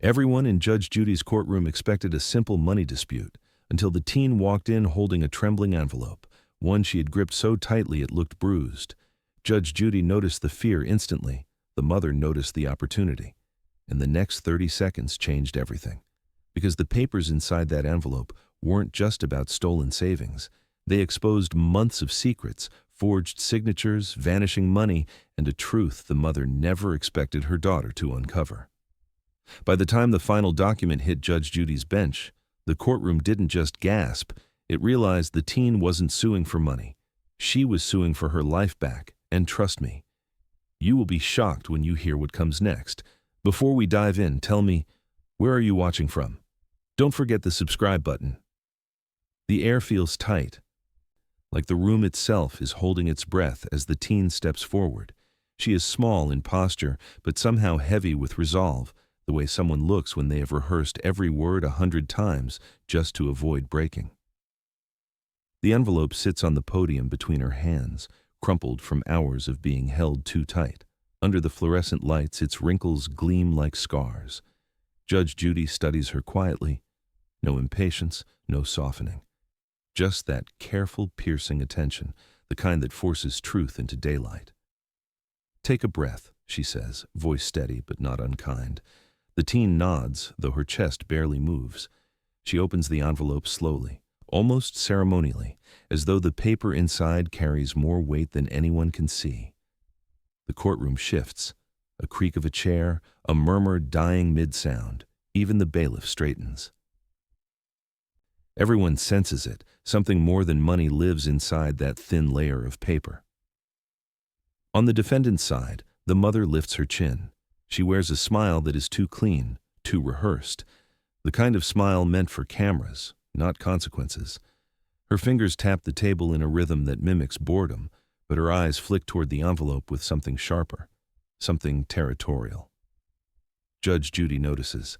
Everyone in Judge Judy's courtroom expected a simple money dispute, until the teen walked in holding a trembling envelope, one she had gripped so tightly it looked bruised. Judge Judy noticed the fear instantly. The mother noticed the opportunity. And the next 30 seconds changed everything. Because the papers inside that envelope weren't just about stolen savings. They exposed months of secrets, forged signatures, vanishing money, and a truth the mother never expected her daughter to uncover. By the time the final document hit Judge Judy's bench, the courtroom didn't just gasp. It realized the teen wasn't suing for money. She was suing for her life back, and trust me, you will be shocked when you hear what comes next. Before we dive in, tell me, where are you watching from? Don't forget the subscribe button. The air feels tight, like the room itself is holding its breath as the teen steps forward. She is small in posture, but somehow heavy with resolve, the way someone looks when they have rehearsed every word 100 times just to avoid breaking. The envelope sits on the podium between her hands, crumpled from hours of being held too tight. Under the fluorescent lights, its wrinkles gleam like scars. Judge Judy studies her quietly. No impatience, no softening. Just that careful, piercing attention, the kind that forces truth into daylight. "Take a breath," she says, voice steady but not unkind. The teen nods, though her chest barely moves. She opens the envelope slowly, almost ceremonially, as though the paper inside carries more weight than anyone can see. The courtroom shifts. A creak of a chair, a murmur dying mid-sound. Even the bailiff straightens. Everyone senses it. Something more than money lives inside that thin layer of paper. On the defendant's side, the mother lifts her chin. She wears a smile that is too clean, too rehearsed. The kind of smile meant for cameras, not consequences. Her fingers tap the table in a rhythm that mimics boredom, but her eyes flick toward the envelope with something sharper, something territorial. Judge Judy notices.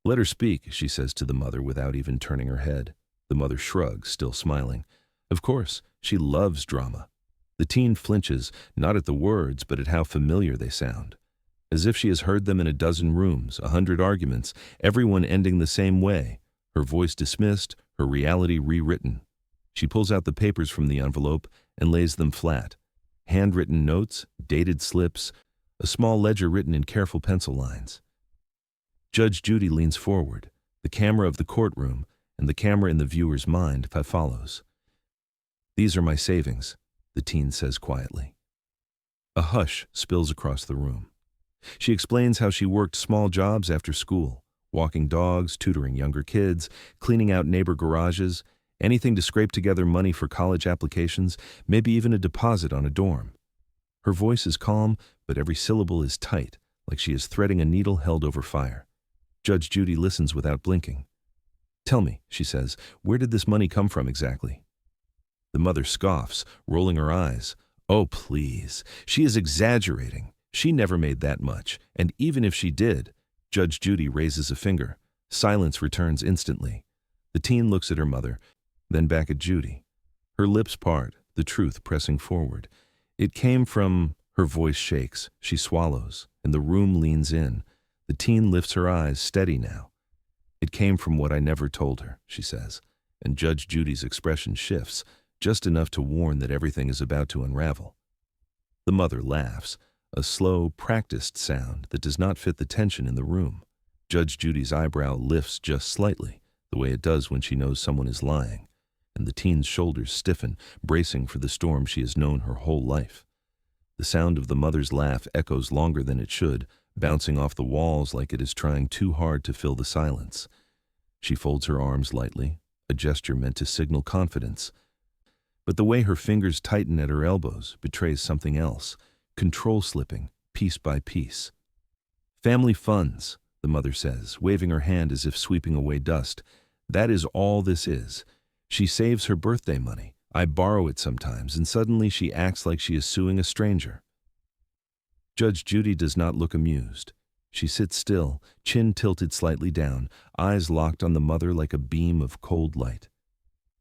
"Let her speak," she says to the mother without even turning her head. The mother shrugs, still smiling. Of course, she loves drama. The teen flinches, not at the words, but at how familiar they sound. As if she has heard them in a dozen rooms, 100 arguments, everyone ending the same way. Her voice dismissed, her reality rewritten. She pulls out the papers from the envelope and lays them flat. Handwritten notes, dated slips, a small ledger written in careful pencil lines. Judge Judy leans forward. The camera of the courtroom and the camera in the viewer's mind follows. "These are my savings," the teen says quietly. A hush spills across the room. She explains how she worked small jobs after school, walking dogs, tutoring younger kids, cleaning out neighbor garages, anything to scrape together money for college applications, maybe even a deposit on a dorm. Her voice is calm, but every syllable is tight, like she is threading a needle held over fire. Judge Judy listens without blinking. "Tell me," she says, "where did this money come from exactly?" The mother scoffs, rolling her eyes. "Oh, please. She is exaggerating. She never made that much, and even if she did..." Judge Judy raises a finger. Silence returns instantly. The teen looks at her mother, then back at Judy. Her lips part, the truth pressing forward. "It came from..." Her voice shakes. She swallows, and the room leans in. The teen lifts her eyes, steady now. "It came from what I never told her," she says, and Judge Judy's expression shifts, just enough to warn that everything is about to unravel. The mother laughs, a slow, practiced sound that does not fit the tension in the room. Judge Judy's eyebrow lifts just slightly, the way it does when she knows someone is lying, and the teen's shoulders stiffen, bracing for the storm she has known her whole life. The sound of the mother's laugh echoes longer than it should, bouncing off the walls like it is trying too hard to fill the silence. She folds her arms lightly, a gesture meant to signal confidence. But the way her fingers tighten at her elbows betrays something else, control slipping, piece by piece. "Family funds," the mother says, waving her hand as if sweeping away dust. "That is all this is. She saves her birthday money. I borrow it sometimes, and suddenly she acts like she is suing a stranger." Judge Judy does not look amused. She sits still, chin tilted slightly down, eyes locked on the mother like a beam of cold light.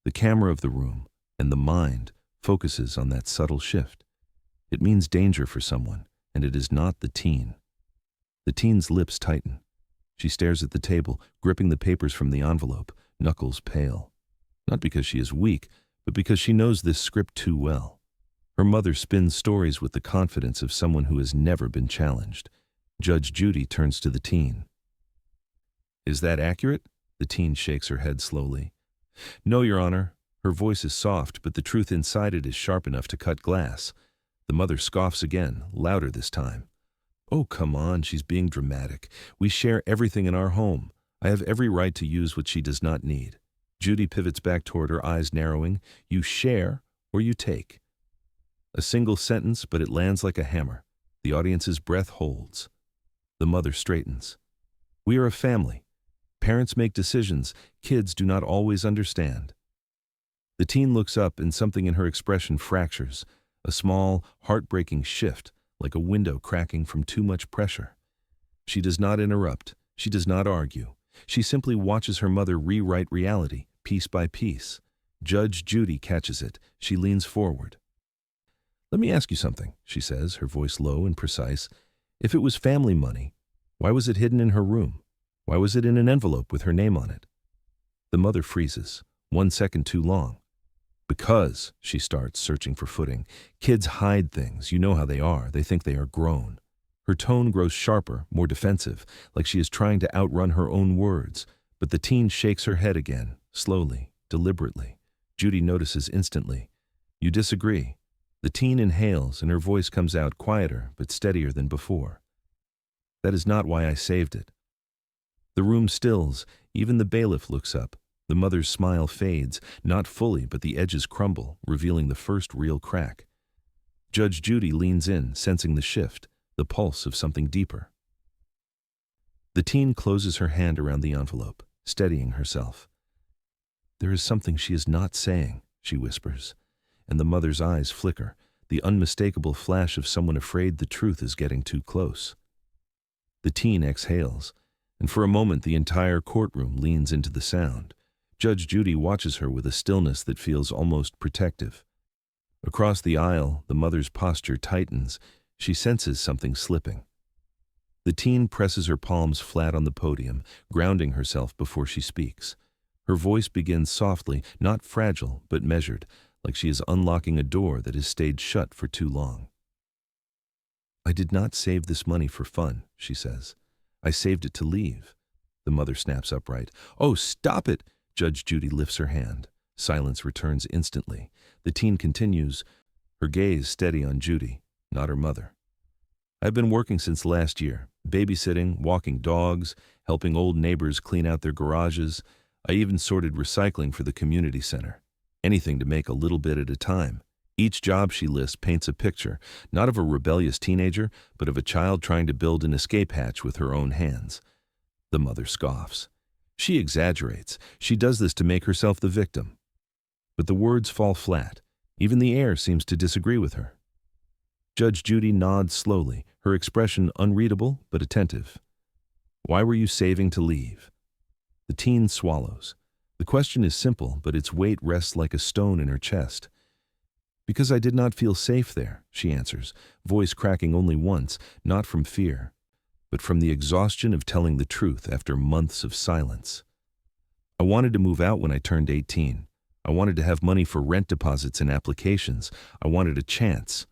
The camera of the room, and the mind, focuses on that subtle shift. It means danger for someone, and it is not the teen. The teen's lips tighten. She stares at the table, gripping the papers from the envelope, knuckles pale. Not because she is weak, but because she knows this script too well. Her mother spins stories with the confidence of someone who has never been challenged. Judge Judy turns to the teen. "Is that accurate?" The teen shakes her head slowly. "No, Your Honor." Her voice is soft, but the truth inside it is sharp enough to cut glass. The mother scoffs again, louder this time. "Oh, come on, she's being dramatic. We share everything in our home. I have every right to use what she does not need." Judy pivots back toward her, eyes narrowing. "You share or you take." A single sentence, but it lands like a hammer. The audience's breath holds. The mother straightens. "We are a family. Parents make decisions. Kids do not always understand." The teen looks up and something in her expression fractures. A small, heartbreaking shift, like a window cracking from too much pressure. She does not interrupt. She does not argue. She simply watches her mother rewrite reality, piece by piece. Judge Judy catches it. She leans forward. "Let me ask you something," she says, her voice low and precise. "If it was family money, why was it hidden in her room? Why was it in an envelope with her name on it?" The mother freezes, 1 second too long. "Because," she starts, searching for footing, "kids hide things. You know how they are. They think they are grown." Her tone grows sharper, more defensive, like she is trying to outrun her own words. But the teen shakes her head again, slowly, deliberately. Judy notices instantly. "You disagree." The teen inhales, and her voice comes out quieter but steadier than before. "That is not why I saved it." The room stills. Even the bailiff looks up. The mother's smile fades, not fully, but the edges crumble, revealing the first real crack. Judge Judy leans in, sensing the shift, the pulse of something deeper. The teen closes her hand around the envelope, steadying herself. "There is something she is not saying," she whispers, and the mother's eyes flicker, the unmistakable flash of someone afraid the truth is getting too close. The teen exhales, and for a moment the entire courtroom leans into the sound. Judge Judy watches her with a stillness that feels almost protective. Across the aisle, the mother's posture tightens. She senses something slipping. The teen presses her palms flat on the podium, grounding herself before she speaks. Her voice begins softly, not fragile, but measured, like she is unlocking a door that has stayed shut for too long. "I did not save this money for fun," she says. "I saved it to leave." The mother snaps upright. "Oh, stop it!" Judge Judy lifts her hand. Silence returns instantly. The teen continues, her gaze steady on Judy, not her mother. "I've been working since last year, babysitting, walking dogs, helping old neighbors clean out their garages. I even sorted recycling for the community center. Anything to make a little bit at a time." Each job she lists paints a picture, not of a rebellious teenager, but of a child trying to build an escape hatch with her own hands. The mother scoffs. She exaggerates. She does this to make herself the victim. But the words fall flat. Even the air seems to disagree with her. Judge Judy nods slowly, her expression unreadable but attentive. "Why were you saving to leave?" The teen swallows. The question is simple, but its weight rests like a stone in her chest. "Because I did not feel safe there," she answers, voice cracking only once, not from fear, but from the exhaustion of telling the truth after months of silence. "I wanted to move out when I turned 18. I wanted to have money for rent deposits and applications. I wanted a chance."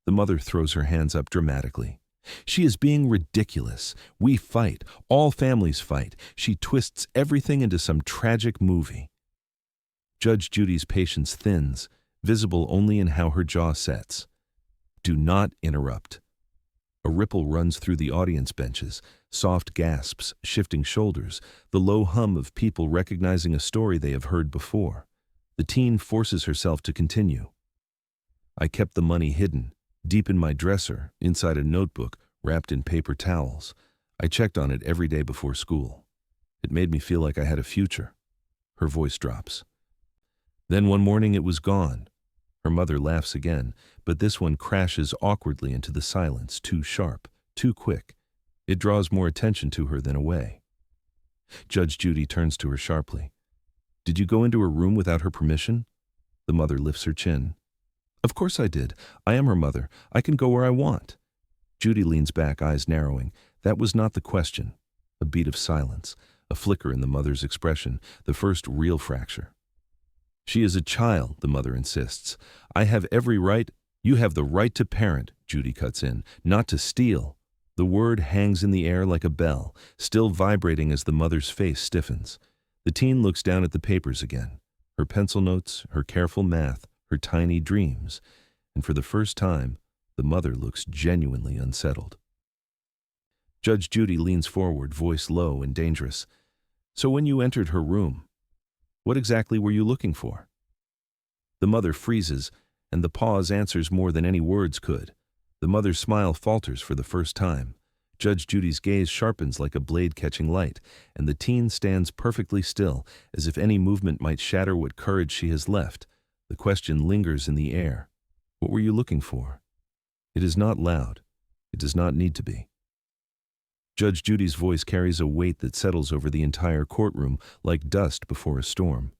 The mother throws her hands up dramatically. "She is being ridiculous. We fight. All families fight. She twists everything into some tragic movie." Judge Judy's patience thins, visible only in how her jaw sets. "Do not interrupt." A ripple runs through the audience benches, soft gasps, shifting shoulders, the low hum of people recognizing a story they have heard before. The teen forces herself to continue. "I kept the money hidden, deep in my dresser, inside a notebook, wrapped in paper towels. I checked on it every day before school. It made me feel like I had a future." Her voice drops. "Then one morning it was gone." Her mother laughs again, but this one crashes awkwardly into the silence, too sharp, too quick. It draws more attention to her than away. Judge Judy turns to her sharply. "Did you go into her room without her permission?" The mother lifts her chin. "Of course I did. I am her mother. I can go where I want." Judy leans back, eyes narrowing. "That was not the question. A beat of silence, a flicker in the mother's expression, the first real fracture. "She is a child," the mother insists. "I have every right—" "You have the right to parent," Judy cuts in, "not to steal." The word hangs in the air like a bell, still vibrating as the mother's face stiffens. The teen looks down at the papers again, her pencil notes, her careful math, her tiny dreams, and for the first time, the mother looks genuinely unsettled. Judge Judy leans forward, voice low and dangerous. "So when you entered her room, what exactly were you looking for?" The mother freezes, and the pause answers more than any words could. The mother's smile falters for the first time. Judge Judy's gaze sharpens like a blade catching light, and the teen stands perfectly still, as if any movement might shatter what courage she has left. The question lingers in the air. What were you looking for? It is not loud. It does not need to be. Judge Judy's voice carries a weight that settles over the entire courtroom like dust before a storm.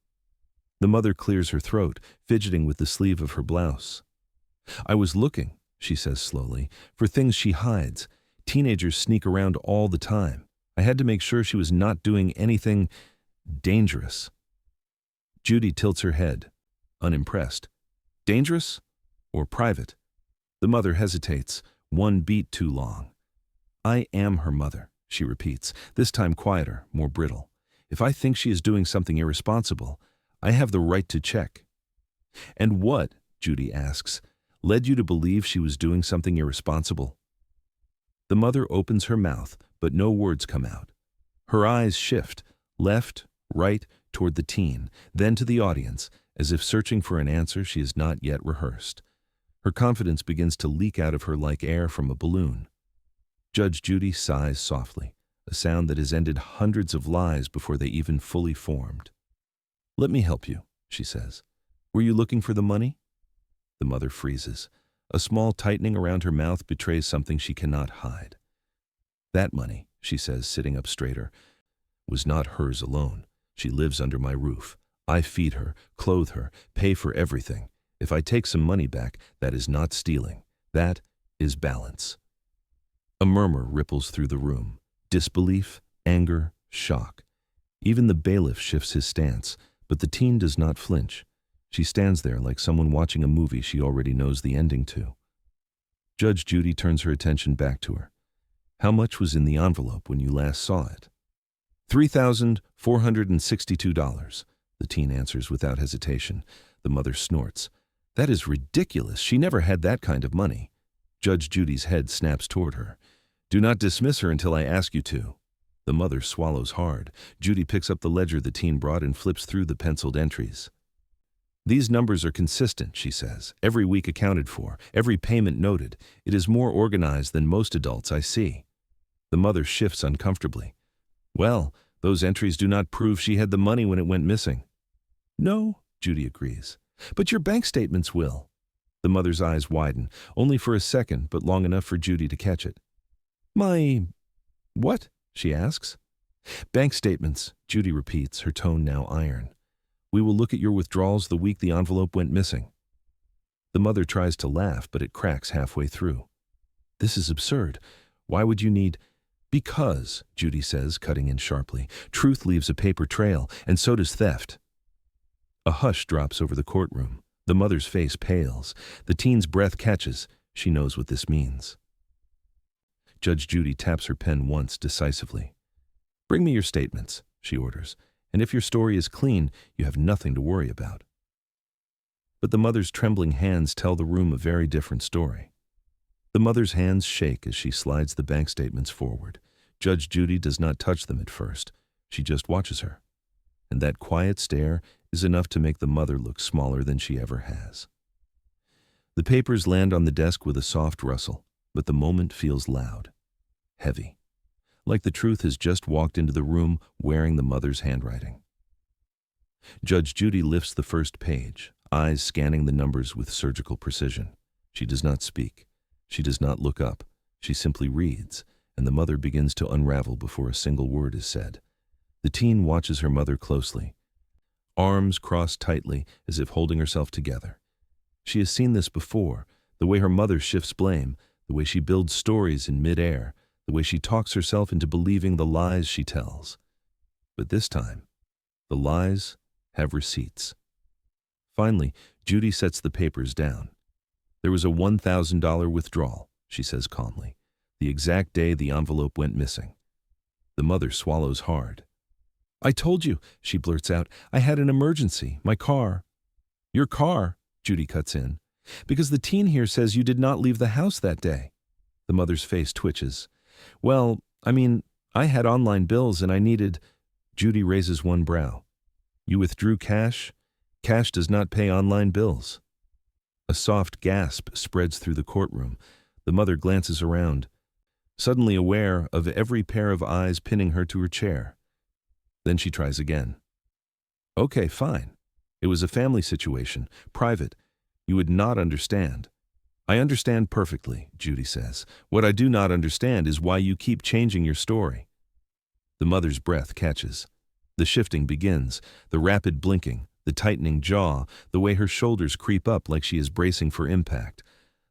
The mother clears her throat, fidgeting with the sleeve of her blouse. "I was looking," she says slowly, "for things she hides. Teenagers sneak around all the time. I had to make sure she was not doing anything dangerous." Judy tilts her head, unimpressed. "Dangerous or private?" The mother hesitates, one beat too long. "I am her mother," she repeats, this time quieter, more brittle. "If I think she is doing something irresponsible, I have the right to check." "And what," Judy asks, "led you to believe she was doing something irresponsible?" The mother opens her mouth, but no words come out. Her eyes shift, left, right, toward the teen, then to the audience, as if searching for an answer she has not yet rehearsed. Her confidence begins to leak out of her like air from a balloon. Judge Judy sighs softly, a sound that has ended hundreds of lies before they even fully formed. "Let me help you," she says. "Were you looking for the money?" The mother freezes. A small tightening around her mouth betrays something she cannot hide. "That money," she says, sitting up straighter, "was not hers alone. She lives under my roof. I feed her, clothe her, pay for everything. If I take some money back, that is not stealing. That is balance." A murmur ripples through the room. Disbelief, anger, shock. Even the bailiff shifts his stance, but the teen does not flinch. She stands there like someone watching a movie she already knows the ending to. Judge Judy turns her attention back to her. "How much was in the envelope when you last saw it?" $3,462, the teen answers without hesitation. The mother snorts. "That is ridiculous. She never had that kind of money." Judge Judy's head snaps toward her. "Do not dismiss her until I ask you to." The mother swallows hard. Judy picks up the ledger the teen brought and flips through the penciled entries. "These numbers are consistent," she says, "every week accounted for, every payment noted. It is more organized than most adults I see." The mother shifts uncomfortably. "Well, those entries do not prove she had the money when it went missing." "No," Judy agrees. "But your bank statements will." The mother's eyes widen, only for a second, but long enough for Judy to catch it. "My what?" she asks. "Bank statements," Judy repeats, her tone now iron. "We will look at your withdrawals the week the envelope went missing." The mother tries to laugh, but it cracks halfway through. "This is absurd. Why would you need—" "Because," Judy says, cutting in sharply, "truth leaves a paper trail, and so does theft." A hush drops over the courtroom. The mother's face pales. The teen's breath catches. She knows what this means. Judge Judy taps her pen once decisively. "Bring me your statements," she orders, "and if your story is clean, you have nothing to worry about." But the mother's trembling hands tell the room a very different story. The mother's hands shake as she slides the bank statements forward. Judge Judy does not touch them at first. She just watches her. And that quiet stare is enough to make the mother look smaller than she ever has. The papers land on the desk with a soft rustle, but the moment feels loud, heavy, like the truth has just walked into the room wearing the mother's handwriting. Judge Judy lifts the first page, eyes scanning the numbers with surgical precision. She does not speak. She does not look up. She simply reads, and the mother begins to unravel before a single word is said. The teen watches her mother closely, arms crossed tightly as if holding herself together. She has seen this before, the way her mother shifts blame, the way she builds stories in midair, the way she talks herself into believing the lies she tells. But this time, the lies have receipts. Finally, Judy sets the papers down. There was a $1,000 withdrawal, she says calmly, the exact day the envelope went missing. The mother swallows hard. "I told you," she blurts out. "I had an emergency. My car." "Your car," Judy cuts in, "because the teen here says you did not leave the house that day." The mother's face twitches. "Well, I had online bills and I needed—" Judy raises one brow. "You withdrew cash? Cash does not pay online bills." A soft gasp spreads through the courtroom. The mother glances around, suddenly aware of every pair of eyes pinning her to her chair. Then she tries again. "Okay, fine. It was a family situation, private. You would not understand." "I understand perfectly," Judy says. "What I do not understand is why you keep changing your story." The mother's breath catches. The shifting begins, the rapid blinking, the tightening jaw, the way her shoulders creep up like she is bracing for impact.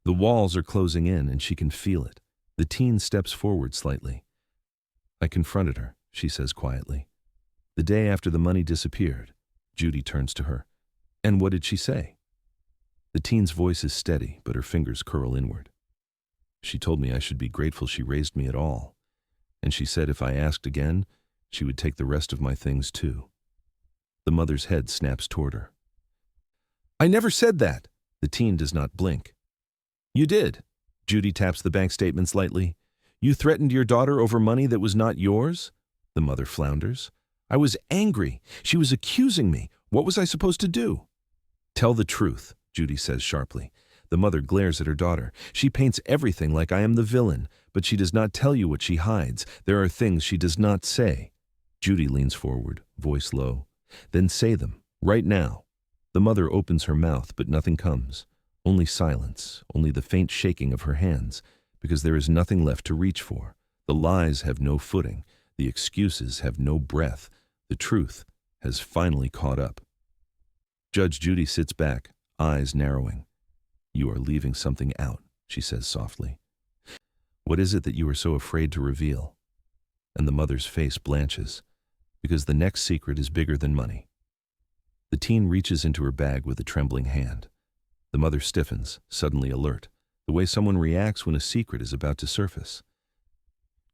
The walls are closing in and she can feel it. The teen steps forward slightly. "I confronted her," she says quietly. "The day after the money disappeared." Judy turns to her. "And what did she say?" The teen's voice is steady, but her fingers curl inward. "She told me I should be grateful she raised me at all. And she said if I asked again, she would take the rest of my things too." The mother's head snaps toward her. "I never said that." The teen does not blink. "You did." Judy taps the bank statements lightly. "You threatened your daughter over money that was not yours?" The mother flounders. "I was angry. She was accusing me. What was I supposed to do?" "Tell the truth," Judy says sharply. The mother glares at her daughter. "She paints everything like I am the villain, but she does not tell you what she hides. There are things she does not say." Judy leans forward, voice low. "Then say them, right now." The mother opens her mouth, but nothing comes. Only silence, only the faint shaking of her hands, because there is nothing left to reach for. The lies have no footing. The excuses have no breath. The truth has finally caught up. Judge Judy sits back, eyes narrowing. "You are leaving something out," she says softly. "What is it that you are so afraid to reveal?" And the mother's face blanches, because the next secret is bigger than money. The teen reaches into her bag with a trembling hand. The mother stiffens, suddenly alert, the way someone reacts when a secret is about to surface.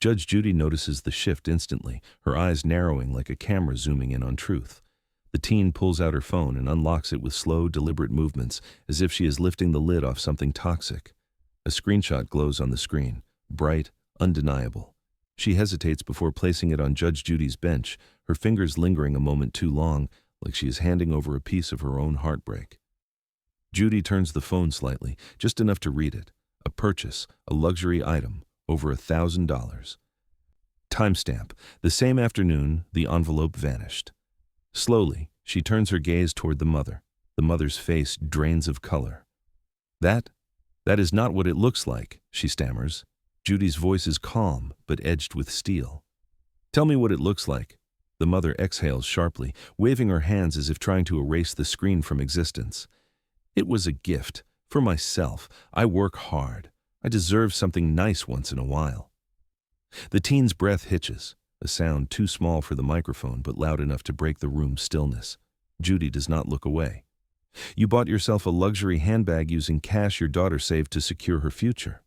Judge Judy notices the shift instantly, her eyes narrowing like a camera zooming in on truth. The teen pulls out her phone and unlocks it with slow, deliberate movements, as if she is lifting the lid off something toxic. A screenshot glows on the screen, bright, undeniable. She hesitates before placing it on Judge Judy's bench, her fingers lingering a moment too long, like she is handing over a piece of her own heartbreak. Judy turns the phone slightly, just enough to read it. A purchase, a luxury item, over $1,000. Timestamp. The same afternoon, the envelope vanished. Slowly, she turns her gaze toward the mother. The mother's face drains of color. That is not what it looks like," she stammers. Judy's voice is calm, but edged with steel. "Tell me what it looks like." The mother exhales sharply, waving her hands as if trying to erase the screen from existence. "It was a gift. For myself. I work hard. I deserve something nice once in a while." The teen's breath hitches, a sound too small for the microphone but loud enough to break the room's stillness. Judy does not look away. "You bought yourself a luxury handbag using cash your daughter saved to secure her future."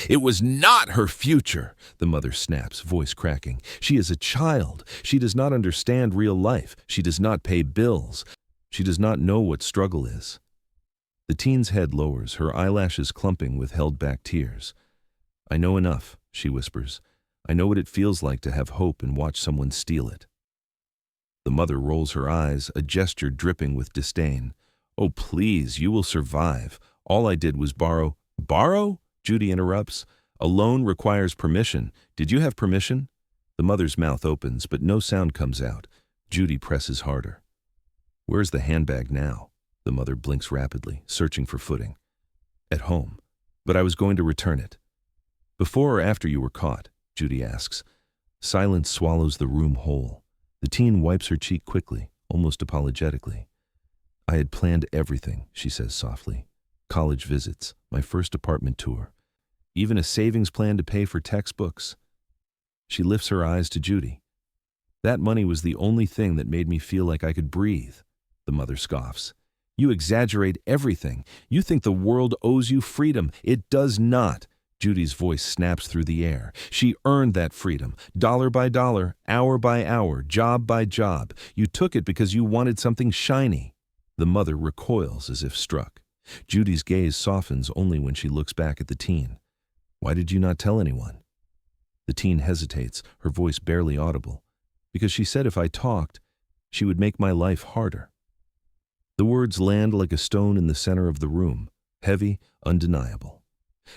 "It was not her future," the mother snaps, voice cracking. "She is a child. She does not understand real life. She does not pay bills. She does not know what struggle is." The teen's head lowers, her eyelashes clumping with held-back tears. "I know enough," she whispers. "I know what it feels like to have hope and watch someone steal it." The mother rolls her eyes, a gesture dripping with disdain. "Oh, please, you will survive. All I did was borrow." "Borrow?" Judy interrupts. "A loan requires permission. Did you have permission?" The mother's mouth opens, but no sound comes out. Judy presses harder. "Where's the handbag now?" The mother blinks rapidly, searching for footing. "At home. But I was going to return it." "Before or after you were caught?" Judy asks. Silence swallows the room whole. The teen wipes her cheek quickly, almost apologetically. "I had planned everything," she says softly. "College visits, my first apartment tour, even a savings plan to pay for textbooks." She lifts her eyes to Judy. That money was the only thing that made me feel like I could breathe, the mother scoffs. You exaggerate everything. You think the world owes you freedom. It does not. Judy's voice snaps through the air. She earned that freedom, dollar by dollar, hour by hour, job by job. You took it because you wanted something shiny. The mother recoils as if struck. Judy's gaze softens only when she looks back at the teen. Why did you not tell anyone? The teen hesitates, her voice barely audible. Because she said if I talked, she would make my life harder. The words land like a stone in the center of the room, heavy, undeniable.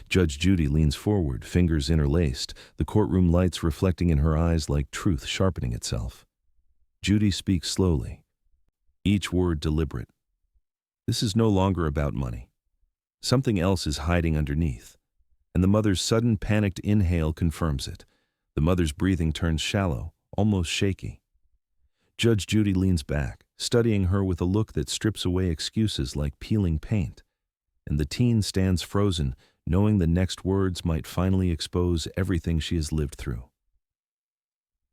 Judge Judy leans forward, fingers interlaced, the courtroom lights reflecting in her eyes like truth sharpening itself. Judy speaks slowly, each word deliberate. This is no longer about money. Something else is hiding underneath, and the mother's sudden panicked inhale confirms it. The mother's breathing turns shallow, almost shaky. Judge Judy leans back, studying her with a look that strips away excuses like peeling paint, and the teen stands frozen, knowing the next words might finally expose everything she has lived through.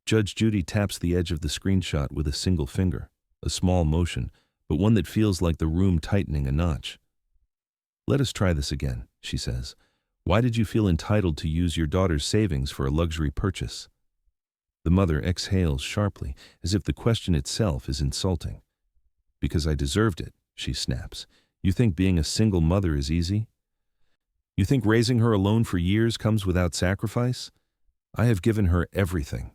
Judge Judy taps the edge of the screenshot with a single finger, a small motion, but one that feels like the room tightening a notch. Let us try this again, she says. Why did you feel entitled to use your daughter's savings for a luxury purchase? The mother exhales sharply, as if the question itself is insulting. Because I deserved it, she snaps. You think being a single mother is easy? You think raising her alone for years comes without sacrifice? I have given her everything.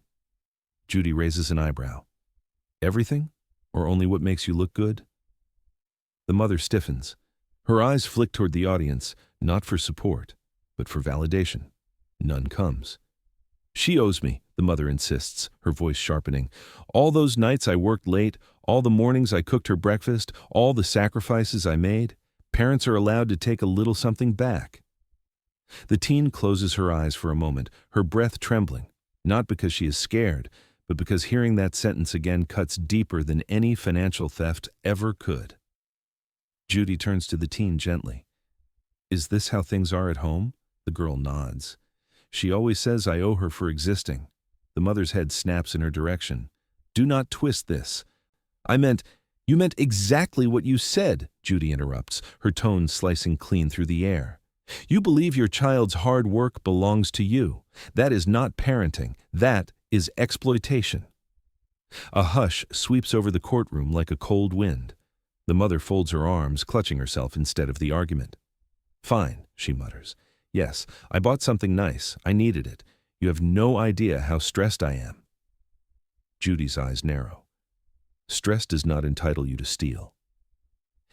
Judy raises an eyebrow. Everything? Or only what makes you look good? The mother stiffens. Her eyes flick toward the audience, not for support, but for validation. None comes. She owes me, the mother insists, her voice sharpening. All those nights I worked late, all the mornings I cooked her breakfast, all the sacrifices I made. Parents are allowed to take a little something back. The teen closes her eyes for a moment, her breath trembling, not because she is scared, but because hearing that sentence again cuts deeper than any financial theft ever could. Judy turns to the teen gently. Is this how things are at home? The girl nods. She always says I owe her for existing. The mother's head snaps in her direction. Do not twist this. You meant exactly what you said, Judy interrupts, her tone slicing clean through the air. You believe your child's hard work belongs to you. That is not parenting. That is exploitation. A hush sweeps over the courtroom like a cold wind. The mother folds her arms, clutching herself instead of the argument. Fine, she mutters. Yes, I bought something nice. I needed it. You have no idea how stressed I am. Judy's eyes narrow. Stress does not entitle you to steal.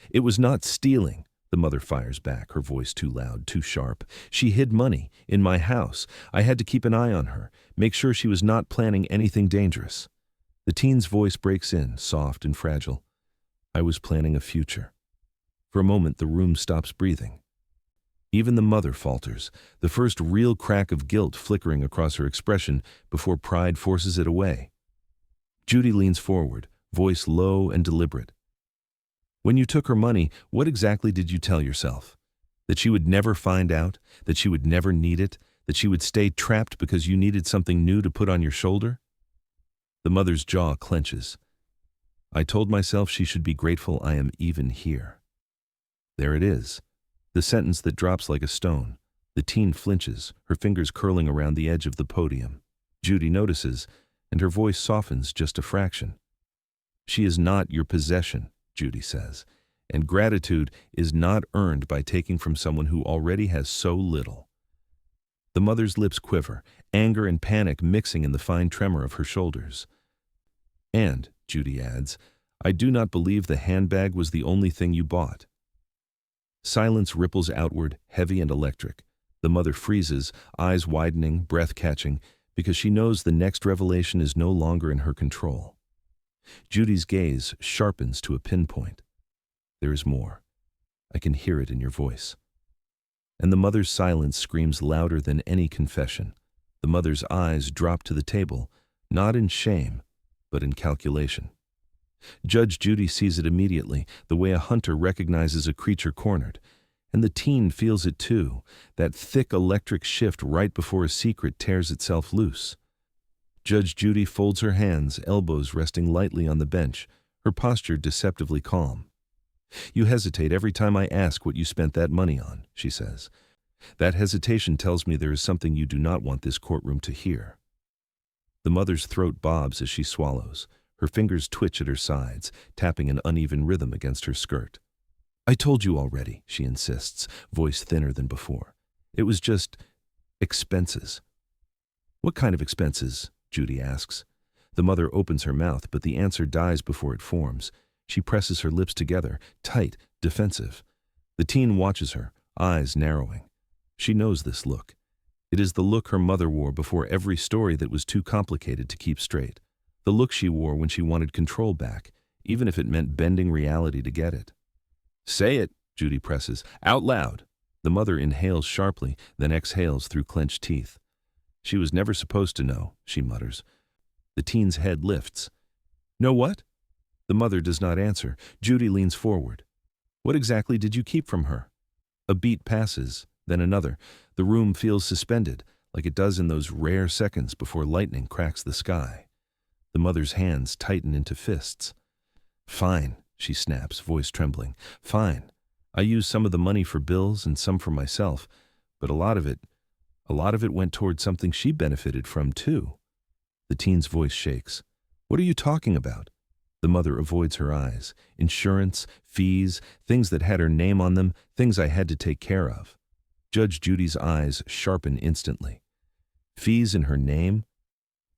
It was not stealing, the mother fires back, her voice too loud, too sharp. She hid money in my house. I had to keep an eye on her, make sure she was not planning anything dangerous. The teen's voice breaks in, soft and fragile. I was planning a future. For a moment, the room stops breathing. Even the mother falters, the first real crack of guilt flickering across her expression before pride forces it away. Judy leans forward, voice low and deliberate. When you took her money, what exactly did you tell yourself? That she would never find out? That she would never need it? That she would stay trapped because you needed something new to put on your shoulder? The mother's jaw clenches. I told myself she should be grateful I am even here. There it is, the sentence that drops like a stone. The teen flinches, her fingers curling around the edge of the podium. Judy notices, and her voice softens just a fraction. She is not your possession, Judy says, and gratitude is not earned by taking from someone who already has so little. The mother's lips quiver, anger and panic mixing in the fine tremor of her shoulders. And, Judy adds, I do not believe the handbag was the only thing you bought. Silence ripples outward, heavy and electric. The mother freezes, eyes widening, breath catching, because she knows the next revelation is no longer in her control. Judy's gaze sharpens to a pinpoint. There is more. I can hear it in your voice. And the mother's silence screams louder than any confession. The mother's eyes drop to the table, not in shame, but in calculation. Judge Judy sees it immediately, the way a hunter recognizes a creature cornered. And the teen feels it too, that thick electric shift right before a secret tears itself loose. Judge Judy folds her hands, elbows resting lightly on the bench, her posture deceptively calm. "You hesitate every time I ask what you spent that money on," she says. "That hesitation tells me there is something you do not want this courtroom to hear." The mother's throat bobs as she swallows. Her fingers twitch at her sides, tapping an uneven rhythm against her skirt. "I told you already," she insists, voice thinner than before. "It was just expenses." "What kind of expenses?" Judy asks. The mother opens her mouth, but the answer dies before it forms. She presses her lips together, tight, defensive. The teen watches her, eyes narrowing. She knows this look. It is the look her mother wore before every story that was too complicated to keep straight. The look she wore when she wanted control back, even if it meant bending reality to get it. "Say it," Judy presses, "out loud." The mother inhales sharply, then exhales through clenched teeth. "She was never supposed to know," she mutters. The teen's head lifts. "Know what?" The mother does not answer. Judy leans forward. "What exactly did you keep from her?" A beat passes, then another. The room feels suspended, like it does in those rare seconds before lightning cracks the sky. The mother's hands tighten into fists. "Fine," she snaps, voice trembling. "Fine. I used some of the money for bills and some for myself, but a lot of it went toward something she benefited from too." The teen's voice shakes. "What are you talking about?" The mother avoids her eyes. "Insurance, fees, things that had her name on them, things I had to take care of." Judge Judy's eyes sharpen instantly. "Fees in her name?"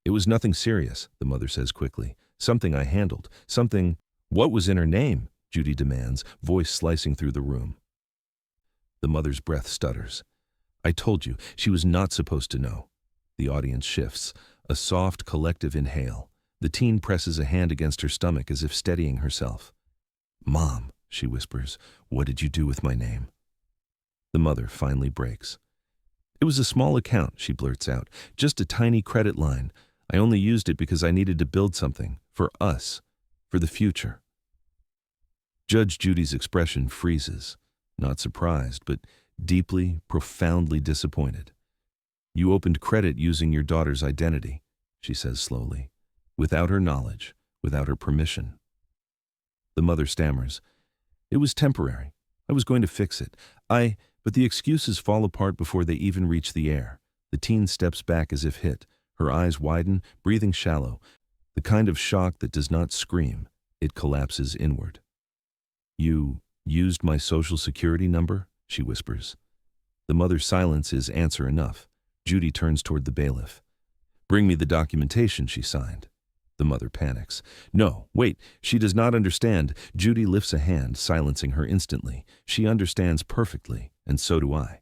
"It was nothing serious," the mother says quickly. "Something I handled. Something—" "What was in her name?" Judy demands, voice slicing through the room. The mother's breath stutters. "I told you, she was not supposed to know." The audience shifts. A soft, collective inhale. The teen presses a hand against her stomach as if steadying herself. "Mom," she whispers, "what did you do with my name?" The mother finally breaks. "It was a small account," she blurts out. "Just a tiny credit line. I only used it because I needed to build something. For us. For the future." Judge Judy's expression freezes. Not surprised, but deeply, profoundly disappointed. "You opened credit using your daughter's identity," she says slowly. "Without her knowledge, without her permission." The mother stammers. "It was temporary. I was going to fix it. But the excuses fall apart before they even reach the air." The teen steps back as if hit. Her eyes widen, breathing shallow. The kind of shock that does not scream. It collapses inward. "You used my social security number?" she whispers. The mother's silence is answer enough. Judy turns toward the bailiff. "Bring me the documentation she signed." The mother panics. "No, wait, she does not understand." Judy lifts a hand, silencing her instantly. She understands perfectly, and so do I.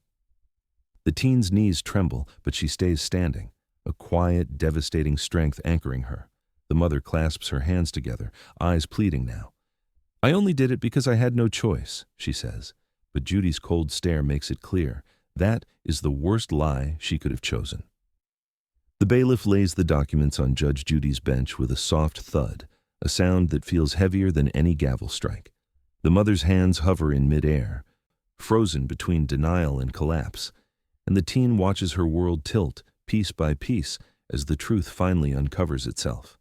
The teen's knees tremble, but she stays standing, a quiet, devastating strength anchoring her. The mother clasps her hands together, eyes pleading now. "I only did it because I had no choice," she says. But Judy's cold stare makes it clear. That is the worst lie she could have chosen. The bailiff lays the documents on Judge Judy's bench with a soft thud, a sound that feels heavier than any gavel strike. The mother's hands hover in midair, frozen between denial and collapse, and the teen watches her world tilt, piece by piece, as the truth finally uncovers itself.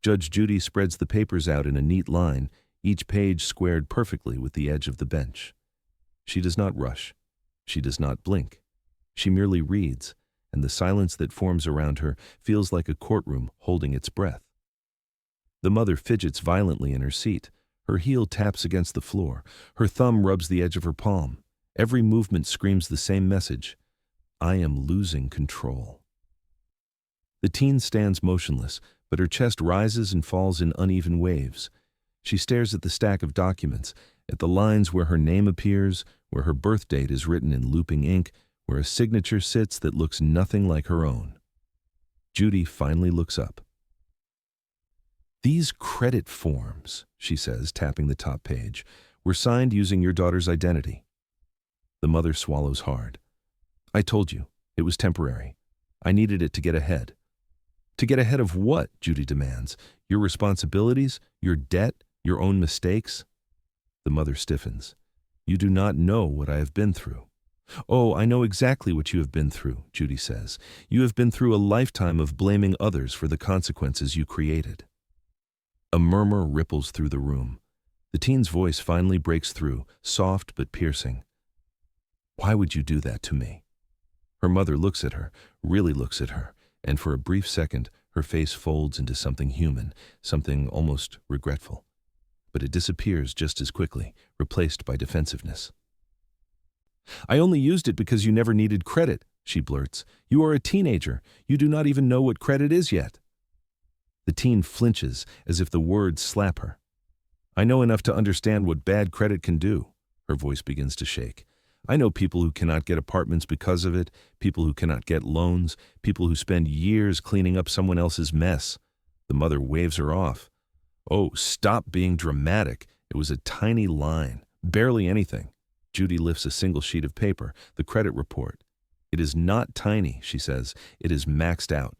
Judge Judy spreads the papers out in a neat line, each page squared perfectly with the edge of the bench. She does not rush. She does not blink. She merely reads, and the silence that forms around her feels like a courtroom holding its breath. The mother fidgets violently in her seat. Her heel taps against the floor. Her thumb rubs the edge of her palm. Every movement screams the same message. I am losing control. The teen stands motionless, but her chest rises and falls in uneven waves. She stares at the stack of documents, at the lines where her name appears, where her birth date is written in looping ink, where a signature sits that looks nothing like her own. Judy finally looks up. "These credit forms," she says, tapping the top page, "were signed using your daughter's identity." The mother swallows hard. "I told you, it was temporary. I needed it to get ahead." "To get ahead of what?" Judy demands. "Your responsibilities? Your debt? Your own mistakes?" The mother stiffens. "You do not know what I have been through." Oh, I know exactly what you have been through, Judy says. You have been through a lifetime of blaming others for the consequences you created. A murmur ripples through the room. The teen's voice finally breaks through, soft but piercing. Why would you do that to me? Her mother looks at her, really looks at her, and for a brief second, her face folds into something human, something almost regretful. But it disappears just as quickly, replaced by defensiveness. I only used it because you never needed credit, she blurts. You are a teenager. You do not even know what credit is yet. The teen flinches as if the words slap her. I know enough to understand what bad credit can do. Her voice begins to shake. I know people who cannot get apartments because of it, people who cannot get loans, people who spend years cleaning up someone else's mess. The mother waves her off. Oh, stop being dramatic. It was a tiny line, barely anything. Judy lifts a single sheet of paper, the credit report. It is not tiny, she says. It is maxed out.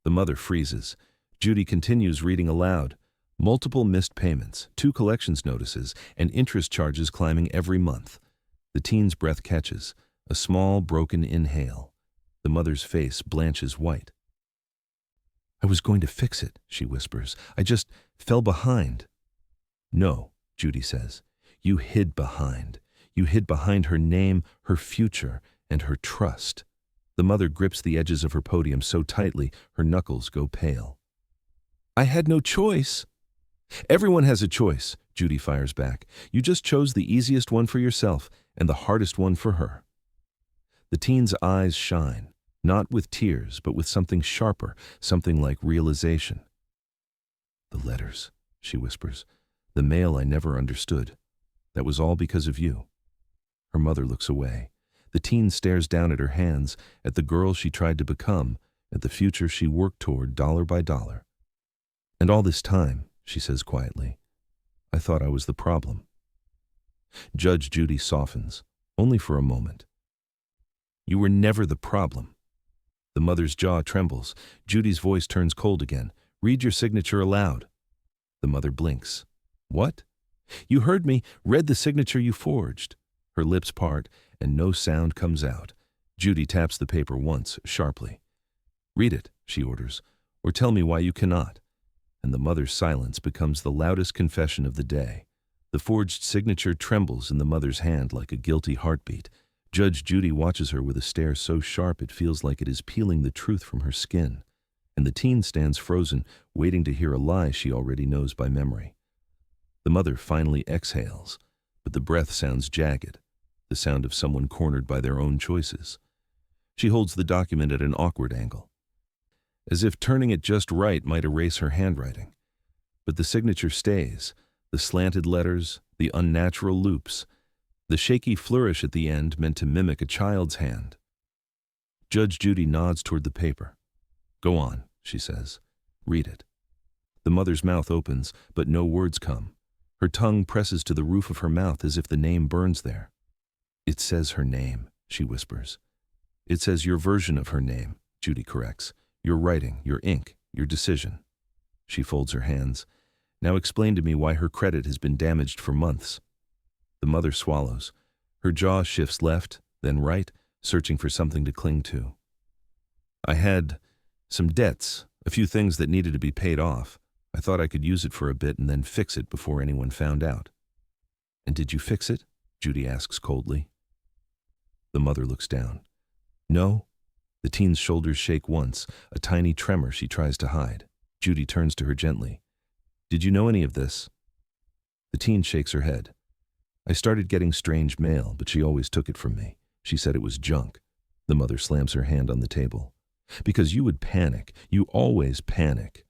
The mother freezes. Judy continues reading aloud. Multiple missed payments, 2 collections notices, and interest charges climbing every month. The teen's breath catches, a small, broken inhale. The mother's face blanches white. I was going to fix it, she whispers. I just fell behind. No, Judy says. You hid behind. You hid behind her name, her future, and her trust. The mother grips the edges of her podium so tightly, her knuckles go pale. I had no choice. Everyone has a choice, Judy fires back. You just chose the easiest one for yourself and the hardest one for her. The teen's eyes shine, not with tears, but with something sharper, something like realization. The letters, she whispers. The mail I never understood. That was all because of you. Her mother looks away. The teen stares down at her hands, at the girl she tried to become, at the future she worked toward dollar by dollar. And all this time, she says quietly, I thought I was the problem. Judge Judy softens, only for a moment. You were never the problem. The mother's jaw trembles. Judy's voice turns cold again. Read your signature aloud. The mother blinks. What? You heard me. Read the signature you forged. Her lips part, and no sound comes out. Judy taps the paper once, sharply. Read it, she orders, or tell me why you cannot. And the mother's silence becomes the loudest confession of the day. The forged signature trembles in the mother's hand like a guilty heartbeat. Judge Judy watches her with a stare so sharp it feels like it is peeling the truth from her skin. And the teen stands frozen, waiting to hear a lie she already knows by memory. The mother finally exhales, but the breath sounds jagged, the sound of someone cornered by their own choices. She holds the document at an awkward angle, as if turning it just right might erase her handwriting. But the signature stays, the slanted letters, the unnatural loops, the shaky flourish at the end meant to mimic a child's hand. Judge Judy nods toward the paper. Go on, she says. Read it. The mother's mouth opens, but no words come. Her tongue presses to the roof of her mouth as if the name burns there. It says her name, she whispers. It says your version of her name, Judy corrects. Your writing, your ink, your decision. She folds her hands. Now explain to me why her credit has been damaged for months. The mother swallows. Her jaw shifts left, then right, searching for something to cling to. I had some debts, a few things that needed to be paid off. I thought I could use it for a bit and then fix it before anyone found out. And did you fix it? Judy asks coldly. The mother looks down. No. The teen's shoulders shake once, a tiny tremor she tries to hide. Judy turns to her gently. Did you know any of this? The teen shakes her head. I started getting strange mail, but she always took it from me. She said it was junk. The mother slams her hand on the table. Because you would panic. You always panic.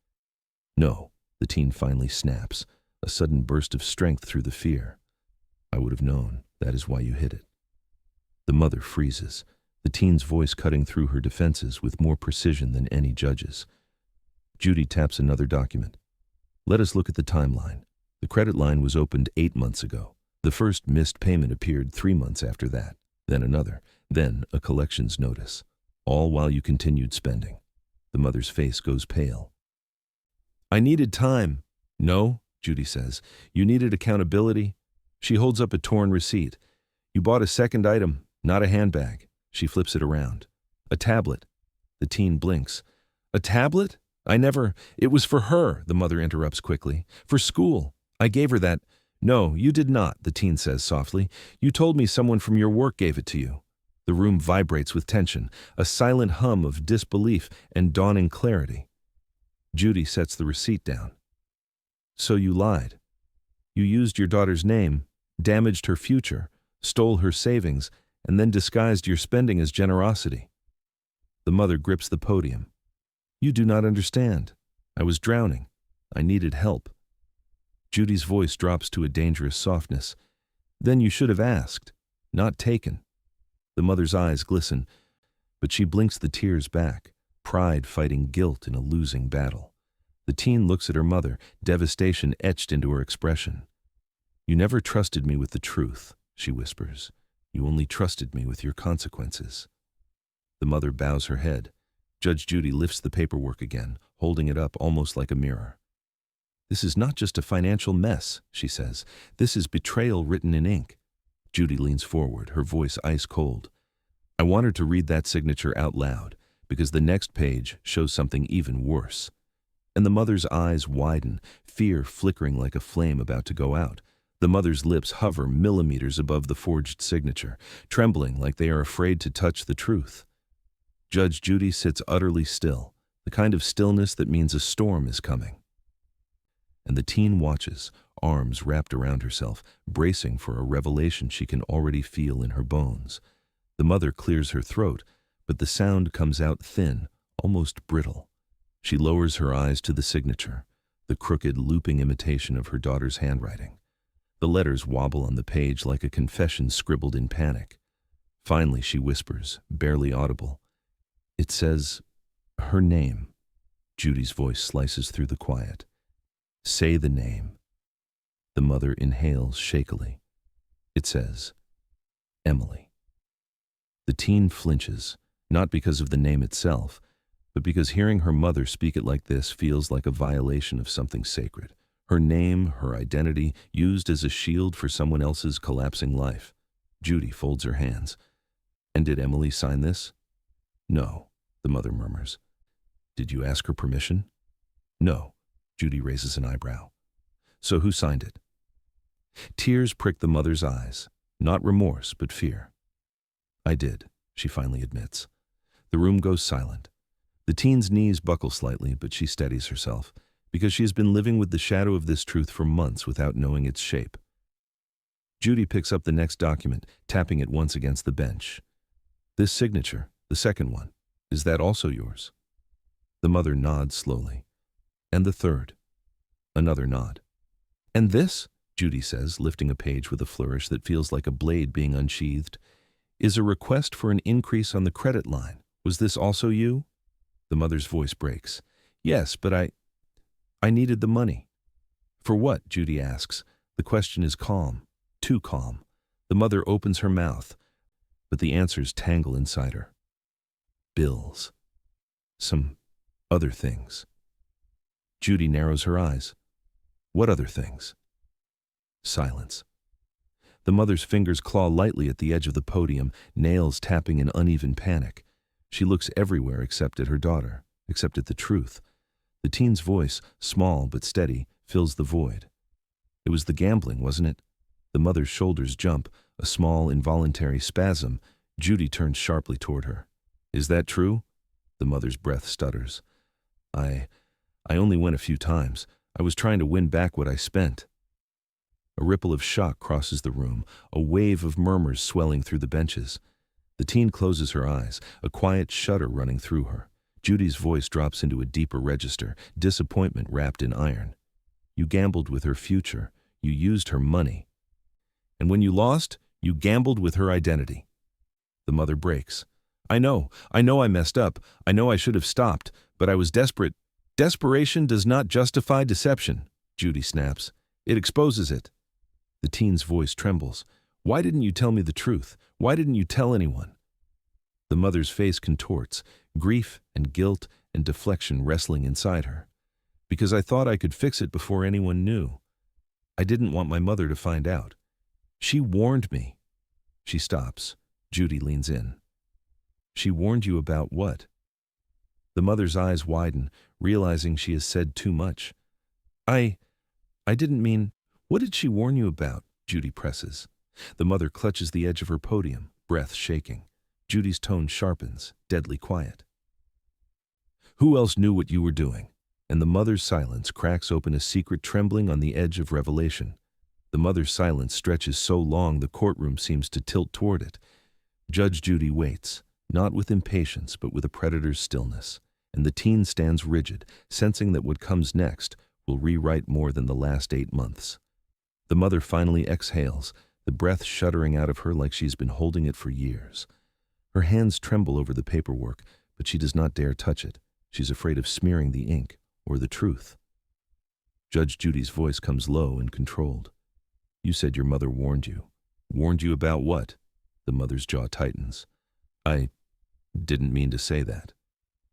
No, the teen finally snaps, a sudden burst of strength through the fear. I would have known. That is why you hid it. The mother freezes, the teen's voice cutting through her defenses with more precision than any judge's. Judy taps another document. Let us look at the timeline. The credit line was opened 8 months ago. The first missed payment appeared 3 months after that, then another, then a collections notice, all while you continued spending. The mother's face goes pale. I needed time. No, Judy says. You needed accountability. She holds up a torn receipt. You bought a second item. Not a handbag. She flips it around. A tablet. The teen blinks. A tablet? It was for her, the mother interrupts quickly. For school. I gave her that. No, you did not, the teen says softly. You told me someone from your work gave it to you. The room vibrates with tension, a silent hum of disbelief and dawning clarity. Judy sets the receipt down. So you lied. You used your daughter's name, damaged her future, stole her savings, and then disguised your spending as generosity. The mother grips the podium. You do not understand. I was drowning. I needed help. Judy's voice drops to a dangerous softness. Then you should have asked, not taken. The mother's eyes glisten, but she blinks the tears back, pride fighting guilt in a losing battle. The teen looks at her mother, devastation etched into her expression. You never trusted me with the truth, she whispers. You only trusted me with your consequences. The mother bows her head. Judge Judy lifts the paperwork again, holding it up almost like a mirror. This is not just a financial mess, she says. This is betrayal written in ink. Judy leans forward, her voice ice cold. I want her to read that signature out loud, because the next page shows something even worse. And the mother's eyes widen, fear flickering like a flame about to go out. The mother's lips hover millimeters above the forged signature, trembling like they are afraid to touch the truth. Judge Judy sits utterly still, the kind of stillness that means a storm is coming. And the teen watches, arms wrapped around herself, bracing for a revelation she can already feel in her bones. The mother clears her throat, but the sound comes out thin, almost brittle. She lowers her eyes to the signature, the crooked, looping imitation of her daughter's handwriting. The letters wobble on the page like a confession scribbled in panic. Finally, she whispers, barely audible. It says, her name. Judy's voice slices through the quiet. Say the name. The mother inhales shakily. It says, Emily. The teen flinches, not because of the name itself, but because hearing her mother speak it like this feels like a violation of something sacred. Her name, her identity, used as a shield for someone else's collapsing life. Judy folds her hands. And did Emily sign this? No, the mother murmurs. Did you ask her permission? No, Judy raises an eyebrow. So who signed it? Tears prick the mother's eyes, not remorse, but fear. I did, she finally admits. The room goes silent. The teen's knees buckle slightly, but she steadies herself, because she has been living with the shadow of this truth for months without knowing its shape. Judy picks up the next document, tapping it once against the bench. This signature, the second one, is that also yours? The mother nods slowly. And the third? Another nod. And this, Judy says, lifting a page with a flourish that feels like a blade being unsheathed, is a request for an increase on the credit line. Was this also you? The mother's voice breaks. Yes, but I needed the money. For what? Judy asks. The question is calm, too calm. The mother opens her mouth, but the answers tangle inside her. Bills. Some other things. Judy narrows her eyes. What other things? Silence. The mother's fingers claw lightly at the edge of the podium, nails tapping in uneven panic. She looks everywhere except at her daughter, except at the truth. The teen's voice, small but steady, fills the void. It was the gambling, wasn't it? The mother's shoulders jump, a small, involuntary spasm. Judy turns sharply toward her. Is that true? The mother's breath stutters. I only went a few times. I was trying to win back what I spent. A ripple of shock crosses the room, a wave of murmurs swelling through the benches. The teen closes her eyes, a quiet shudder running through her. Judy's voice drops into a deeper register, disappointment wrapped in iron. You gambled with her future. You used her money. And when you lost, you gambled with her identity. The mother breaks. I know I messed up. I know I should have stopped, but I was desperate. Desperation does not justify deception, Judy snaps. It exposes it. The teen's voice trembles. Why didn't you tell me the truth? Why didn't you tell anyone? The mother's face contorts, grief and guilt and deflection wrestling inside her. Because I thought I could fix it before anyone knew. I didn't want my mother to find out. She warned me. She stops, Judy leans in. She warned you about what? The mother's eyes widen, realizing she has said too much. I didn't mean. What did she warn you about? Judy presses. The mother clutches the edge of her podium, breath shaking. Judy's tone sharpens, deadly quiet. Who else knew what you were doing? And the mother's silence cracks open a secret trembling on the edge of revelation. The mother's silence stretches so long the courtroom seems to tilt toward it. Judge Judy waits, not with impatience but with a predator's stillness, and the teen stands rigid, sensing that what comes next will rewrite more than the last 8 months. The mother finally exhales, the breath shuddering out of her like she's been holding it for years. Her hands tremble over the paperwork, but she does not dare touch it. She's afraid of smearing the ink or the truth. Judge Judy's voice comes low and controlled. You said your mother warned you. Warned you about what? The mother's jaw tightens. I didn't mean to say that.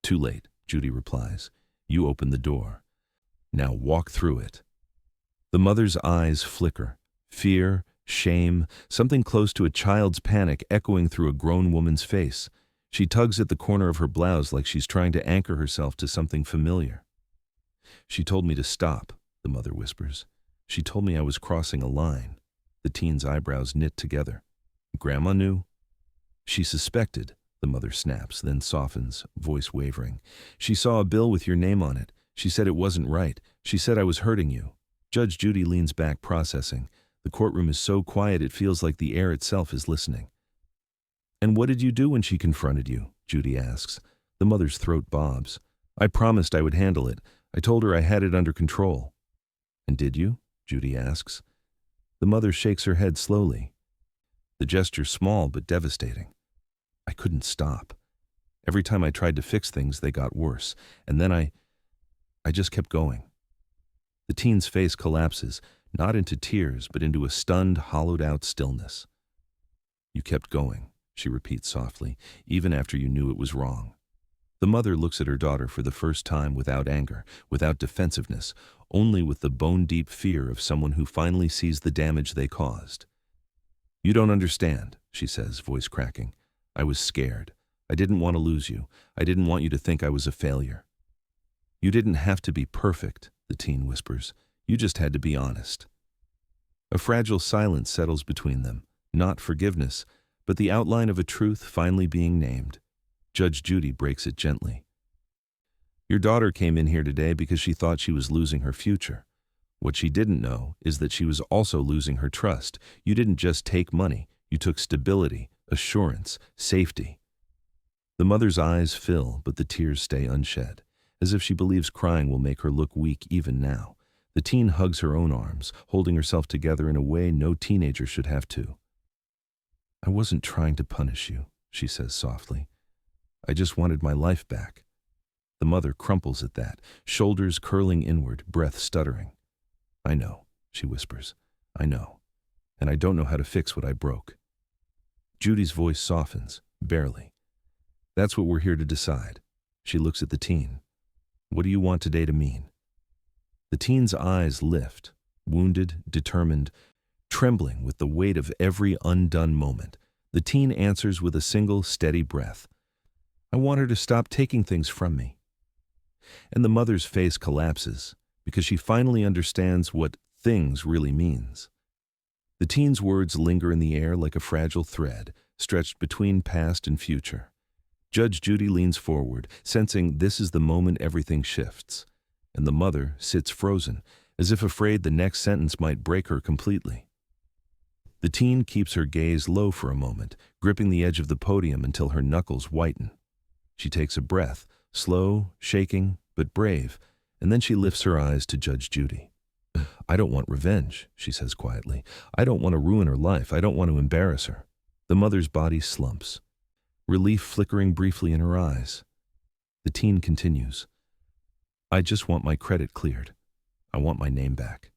Too late, Judy replies. You opened the door. Now walk through it. The mother's eyes flicker. Fear, shame, something close to a child's panic echoing through a grown woman's face. She tugs at the corner of her blouse like she's trying to anchor herself to something familiar. She told me to stop, the mother whispers. She told me I was crossing a line. The teen's eyebrows knit together. Grandma knew? She suspected, the mother snaps, then softens, voice wavering. She saw a bill with your name on it. She said it wasn't right. She said I was hurting you. Judge Judy leans back, processing. The courtroom is so quiet it feels like the air itself is listening. And what did you do when she confronted you? Judy asks. The mother's throat bobs. I promised I would handle it. I told her I had it under control. And did you? Judy asks. The mother shakes her head slowly. The gesture small but devastating. I couldn't stop. Every time I tried to fix things, they got worse. And then I just kept going. The teen's face collapses, not into tears, but into a stunned, hollowed-out stillness. You kept going, she repeats softly, even after you knew it was wrong. The mother looks at her daughter for the first time without anger, without defensiveness, only with the bone-deep fear of someone who finally sees the damage they caused. You don't understand, she says, voice cracking. I was scared. I didn't want to lose you. I didn't want you to think I was a failure. You didn't have to be perfect, the teen whispers. You just had to be honest. A fragile silence settles between them, not forgiveness, but the outline of a truth finally being named. Judge Judy breaks it gently. Your daughter came in here today because she thought she was losing her future. What she didn't know is that she was also losing her trust. You didn't just take money, you took stability, assurance, safety. The mother's eyes fill, but the tears stay unshed, as if she believes crying will make her look weak even now. The teen hugs her own arms, holding herself together in a way no teenager should have to. I wasn't trying to punish you, she says softly. I just wanted my life back. The mother crumples at that, shoulders curling inward, breath stuttering. I know, she whispers. I know. And I don't know how to fix what I broke. Judy's voice softens, barely. That's what we're here to decide. She looks at the teen. What do you want today to mean? The teen's eyes lift, wounded, determined, trembling with the weight of every undone moment. The teen answers with a single, steady breath. I want her to stop taking things from me. And the mother's face collapses, because she finally understands what things really means. The teen's words linger in the air like a fragile thread, stretched between past and future. Judge Judy leans forward, sensing this is the moment everything shifts, and the mother sits frozen, as if afraid the next sentence might break her completely. The teen keeps her gaze low for a moment, gripping the edge of the podium until her knuckles whiten. She takes a breath, slow, shaking, but brave, and then she lifts her eyes to Judge Judy. I don't want revenge, she says quietly. I don't want to ruin her life. I don't want to embarrass her. The mother's body slumps, relief flickering briefly in her eyes. The teen continues. I just want my credit cleared. I want my name back.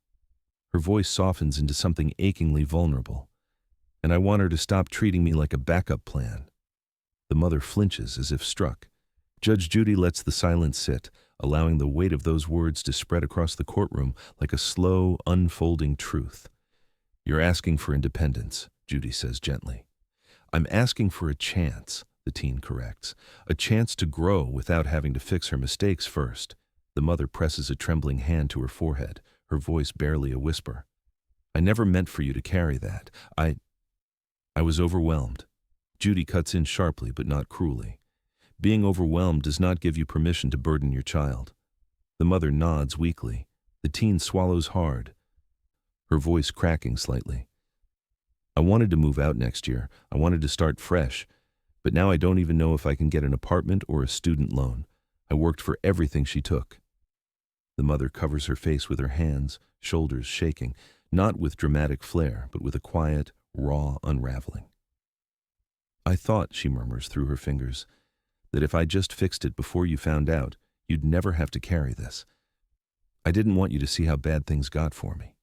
Her voice softens into something achingly vulnerable. And I want her to stop treating me like a backup plan. The mother flinches as if struck. Judge Judy lets the silence sit, allowing the weight of those words to spread across the courtroom like a slow, unfolding truth. You're asking for independence, Judy says gently. I'm asking for a chance, the teen corrects. A chance to grow without having to fix her mistakes first. The mother presses a trembling hand to her forehead, her voice barely a whisper. I never meant for you to carry that. I was overwhelmed. Judy cuts in sharply but not cruelly. Being overwhelmed does not give you permission to burden your child. The mother nods weakly. The teen swallows hard, her voice cracking slightly. I wanted to move out next year. I wanted to start fresh. But now I don't even know if I can get an apartment or a student loan. I worked for everything she took. The mother covers her face with her hands, shoulders shaking, not with dramatic flair, but with a quiet, raw unraveling. I thought, she murmurs through her fingers, that if I just fixed it before you found out, you'd never have to carry this. I didn't want you to see how bad things got for me.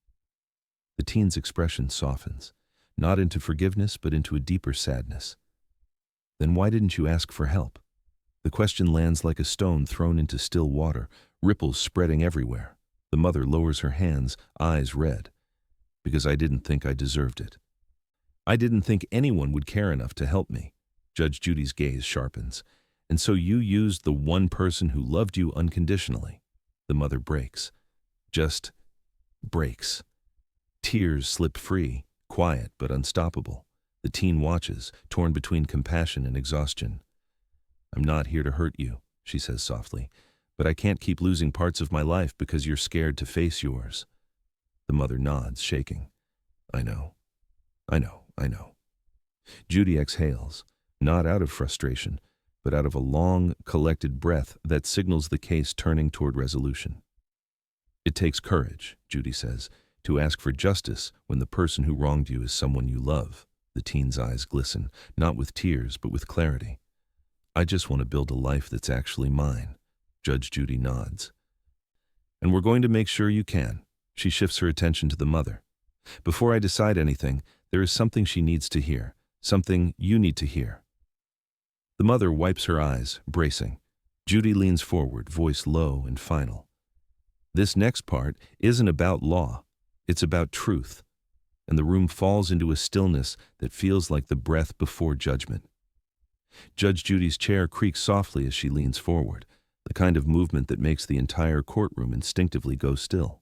The teen's expression softens, not into forgiveness, but into a deeper sadness. Then why didn't you ask for help? The question lands like a stone thrown into still water, ripples spreading everywhere. The mother lowers her hands, eyes red. Because I didn't think I deserved it. I didn't think anyone would care enough to help me. Judge Judy's gaze sharpens. And so you used the one person who loved you unconditionally. The mother breaks. Just breaks. Tears slip free, quiet but unstoppable. The teen watches, torn between compassion and exhaustion. I'm not here to hurt you, she says softly, but I can't keep losing parts of my life because you're scared to face yours. The mother nods, shaking. I know. Judy exhales, not out of frustration, but out of a long, collected breath that signals the case turning toward resolution. It takes courage, Judy says, to ask for justice when the person who wronged you is someone you love. The teen's eyes glisten, not with tears, but with clarity. I just want to build a life that's actually mine. Judge Judy nods. And we're going to make sure you can. She shifts her attention to the mother. Before I decide anything, there is something she needs to hear, something you need to hear. The mother wipes her eyes, bracing. Judy leans forward, voice low and final. This next part isn't about law, it's about truth. And the room falls into a stillness that feels like the breath before judgment. Judge Judy's chair creaks softly as she leans forward, the kind of movement that makes the entire courtroom instinctively go still.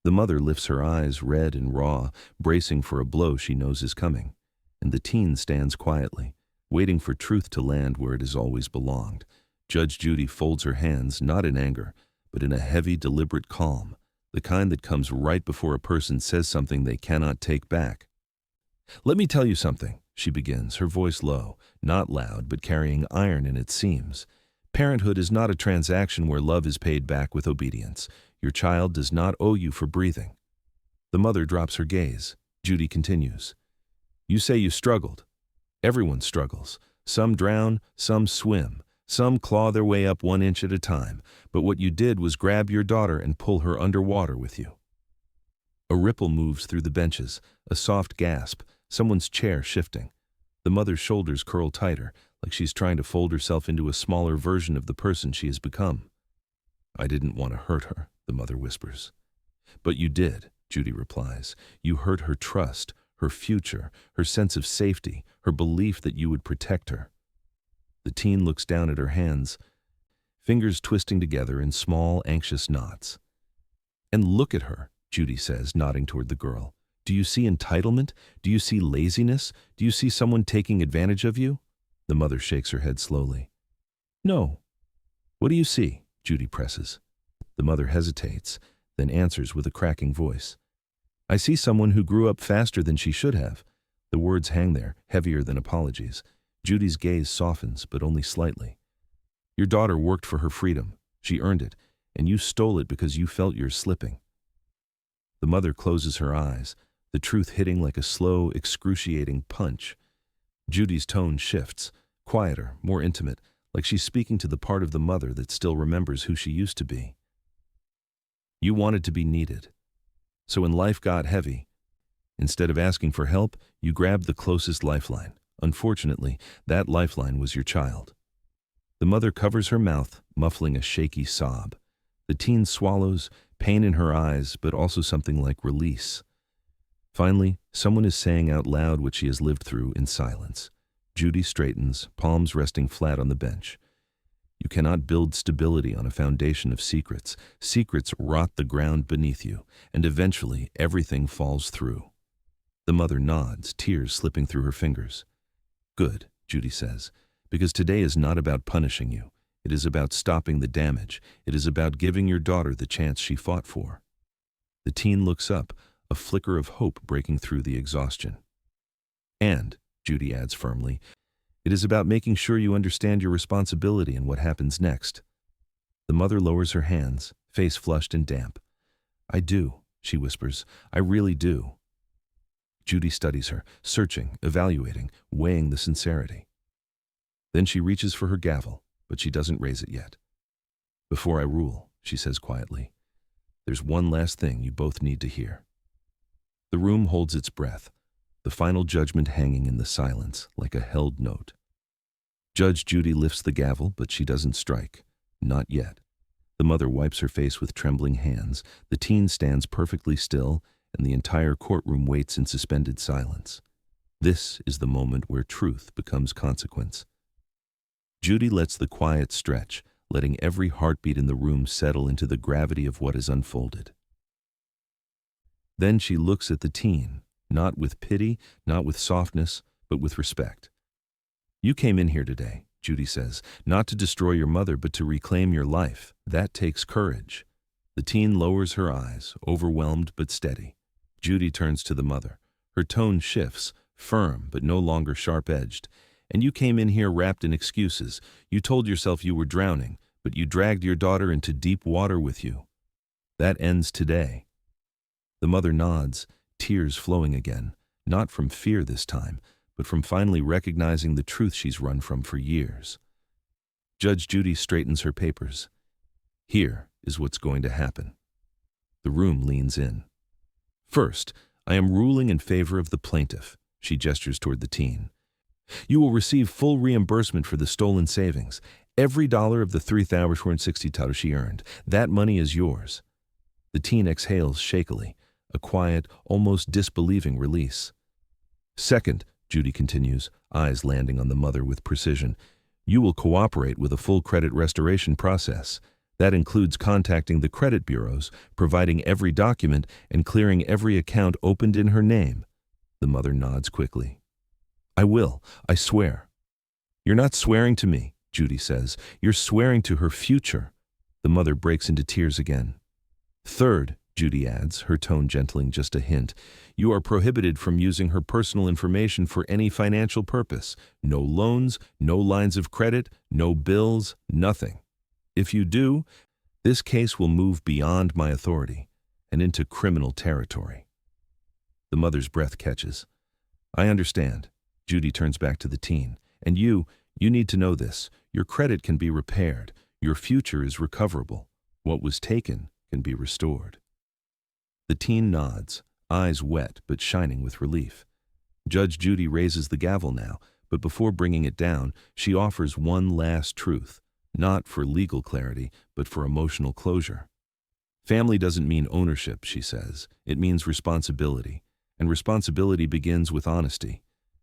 The mother lifts her eyes, red and raw, bracing for a blow she knows is coming, and the teen stands quietly, waiting for truth to land where it has always belonged. Judge Judy folds her hands, not in anger, but in a heavy, deliberate calm, the kind that comes right before a person says something they cannot take back. Let me tell you something, she begins, her voice low, not loud, but carrying iron in its seams. Parenthood is not a transaction where love is paid back with obedience. Your child does not owe you for breathing. The mother drops her gaze. Judy continues. You say you struggled. Everyone struggles. Some drown, some swim, some claw their way up 1 inch at a time. But what you did was grab your daughter and pull her underwater with you. A ripple moves through the benches, a soft gasp, someone's chair shifting. The mother's shoulders curl tighter, like she's trying to fold herself into a smaller version of the person she has become. I didn't want to hurt her, the mother whispers. But you did, Judy replies. You hurt her trust, her future, her sense of safety, her belief that you would protect her. The teen looks down at her hands, fingers twisting together in small, anxious knots. And look at her, Judy says, nodding toward the girl. Do you see entitlement? Do you see laziness? Do you see someone taking advantage of you? The mother shakes her head slowly. No. What do you see? Judy presses. The mother hesitates, then answers with a cracking voice. I see someone who grew up faster than she should have. The words hang there, heavier than apologies. Judy's gaze softens, but only slightly. Your daughter worked for her freedom. She earned it, and you stole it because you felt yours slipping. The mother closes her eyes, the truth hitting like a slow, excruciating punch. Judy's tone shifts, quieter, more intimate, like she's speaking to the part of the mother that still remembers who she used to be. You wanted to be needed. So when life got heavy, instead of asking for help, you grabbed the closest lifeline. Unfortunately, that lifeline was your child. The mother covers her mouth, muffling a shaky sob. The teen swallows, pain in her eyes, but also something like release. Finally, someone is saying out loud what she has lived through in silence. Judy straightens, palms resting flat on the bench. You cannot build stability on a foundation of secrets. Secrets rot the ground beneath you, and eventually everything falls through. The mother nods, tears slipping through her fingers. Good, Judy says, because today is not about punishing you. It is about stopping the damage. It is about giving your daughter the chance she fought for. The teen looks up, a flicker of hope breaking through the exhaustion. And, Judy adds firmly, it is about making sure you understand your responsibility and what happens next. The mother lowers her hands, face flushed and damp. I do, she whispers. I really do. Judy studies her, searching, evaluating, weighing the sincerity. Then she reaches for her gavel, but she doesn't raise it yet. Before I rule, she says quietly, there's one last thing you both need to hear. The room holds its breath, the final judgment hanging in the silence like a held note. Judge Judy lifts the gavel, but she doesn't strike. Not yet. The mother wipes her face with trembling hands. The teen stands perfectly still, and the entire courtroom waits in suspended silence. This is the moment where truth becomes consequence. Judy lets the quiet stretch, letting every heartbeat in the room settle into the gravity of what is unfolded. Then she looks at the teen, not with pity, not with softness, but with respect. You came in here today, Judy says, not to destroy your mother, but to reclaim your life. That takes courage. The teen lowers her eyes, overwhelmed but steady. Judy turns to the mother. Her tone shifts, firm but no longer sharp-edged. And you came in here wrapped in excuses. You told yourself you were drowning, but you dragged your daughter into deep water with you. That ends today. The mother nods, tears flowing again, not from fear this time, but from finally recognizing the truth she's run from for years. Judge Judy straightens her papers. Here is what's going to happen. The room leans in. First, I am ruling in favor of the plaintiff. She gestures toward the teen. You will receive full reimbursement for the stolen savings. Every dollar of the 3,460 taru she earned. That money is yours. The teen exhales shakily, a quiet, almost disbelieving release. Second, Judy continues, eyes landing on the mother with precision, you will cooperate with a full credit restoration process. That includes contacting the credit bureaus, providing every document, and clearing every account opened in her name. The mother nods quickly. I will, I swear. You're not swearing to me, Judy says. You're swearing to her future. The mother breaks into tears again. Third, Judy adds, her tone gentling just a hint, you are prohibited from using her personal information for any financial purpose. No loans, no lines of credit, no bills, nothing. If you do, this case will move beyond my authority and into criminal territory. The mother's breath catches. I understand. Judy turns back to the teen. And you need to know this. Your credit can be repaired. Your future is recoverable. What was taken can be restored. The teen nods, eyes wet but shining with relief. Judge Judy raises the gavel now, but before bringing it down, she offers one last truth, not for legal clarity, but for emotional closure. Family doesn't mean ownership, she says. It means responsibility, and responsibility begins with honesty.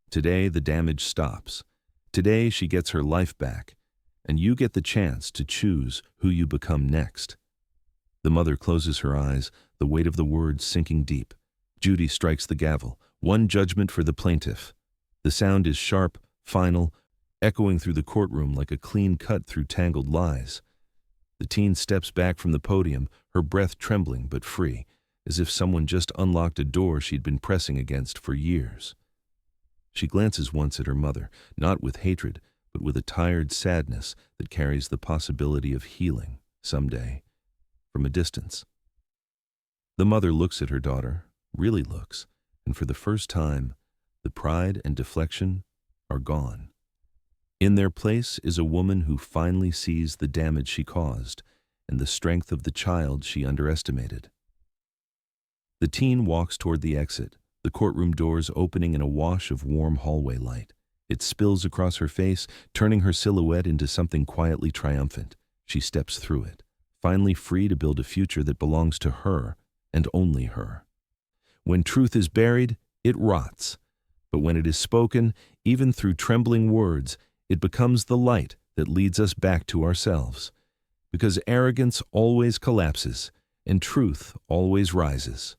Today, the damage stops. Today, she gets her life back, and you get the chance to choose who you become next. The mother closes her eyes, the weight of the words sinking deep. Judy strikes the gavel, one judgment for the plaintiff. The sound is sharp, final, echoing through the courtroom like a clean cut through tangled lies. The teen steps back from the podium, her breath trembling but free, as if someone just unlocked a door she'd been pressing against for years. She glances once at her mother, not with hatred, but with a tired sadness that carries the possibility of healing, someday, from a distance. The mother looks at her daughter, really looks, and for the first time, the pride and deflection are gone. In their place is a woman who finally sees the damage she caused and the strength of the child she underestimated. The teen walks toward the exit, the courtroom doors opening in a wash of warm hallway light. It spills across her face, turning her silhouette into something quietly triumphant. She steps through it, finally free to build a future that belongs to her and only her. When truth is buried, it rots. But when it is spoken, even through trembling words, it becomes the light that leads us back to ourselves. Because arrogance always collapses, and truth always rises.